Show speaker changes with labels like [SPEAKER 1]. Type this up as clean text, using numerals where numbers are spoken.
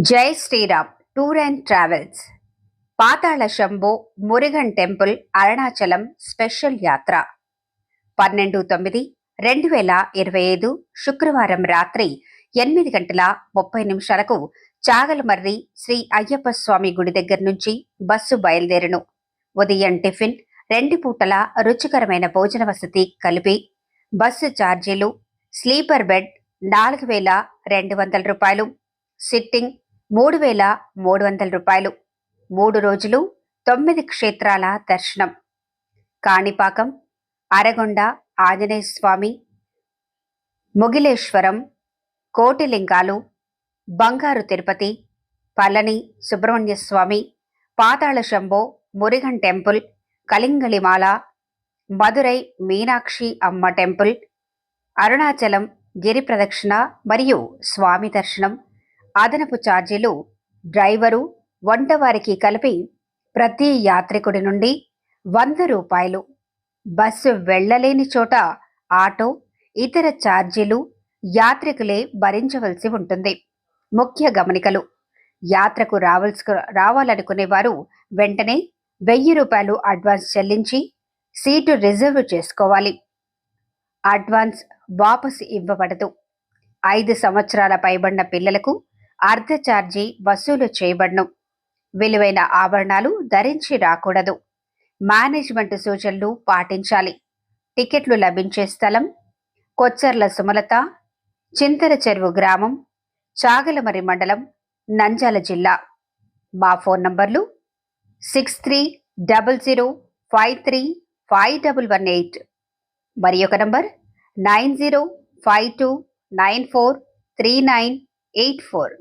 [SPEAKER 1] జై Sriram tour and travels Pathala Shambho Murugan temple Arunachalam special యాత్ర 12/9/2025 శుక్రవారం రాత్రి 8:30 చాగలమర్రి శ్రీ అయ్యప్ప స్వామి గుడి దగ్గర నుంచి బస్సు బయలుదేరును. ఉదయం టిఫిన్, 2 పూటల రుచికరమైన భోజన వసతి కలిపి బస్సు ఛార్జీలు: స్లీపర్ బెడ్ 4,200 రూపాయలు, సిట్టింగ్ 3,300 రూపాయలు. 3 రోజులు 9 క్షేత్రాల దర్శనం. కాణిపాకం, అరగొండ ఆంజనేయ స్వామి, ముగిలేశ్వరం, కోటిలింగాలు, బంగారు తిరుపతి, పళని సుబ్రహ్మణ్య స్వామి, పాతాళ శంభో మురుగన్ టెంపుల్, కలింగళిమాల, మదురై మీనాక్షి అమ్మ టెంపుల్, అరుణాచలం గిరి ప్రదక్షిణ మరియు స్వామి దర్శనం. అదనపు ఛార్జీలు: డ్రైవరు, వంటవారికి కలిపి ప్రతి యాత్రికుడి నుండి 100 రూపాయలు. బస్సు వెళ్లలేని చోట ఆటో, ఇతర ఛార్జీలు యాత్రికులే భరించవలసి ఉంటుంది. ముఖ్య గమనికలు: యాత్రకు రావాలనుకునే వారు వెంటనే 1000 రూపాయలు అడ్వాన్స్ చెల్లించి సీటు రిజర్వ్ చేసుకోవాలి. అడ్వాన్స్ వాపసు ఇవ్వబడదు. 5 సంవత్సరాల పైబడిన పిల్లలకు అర్ధ ఛార్జీ వసూలు చేయబడును. విలువైన ఆభరణాలు ధరించి రాకూడదు. మేనేజ్మెంట్ సూచనలు పాటించాలి. టికెట్లు లభించే స్థలం: కొచ్చర్ల సుమలత, చింతల చెరువు గ్రామం, చాగలమర్రి మండలం, నంద్యాల జిల్లా. మా ఫోన్ నంబర్లు 6300535118, మరి ఒక నంబర్ 9052943984.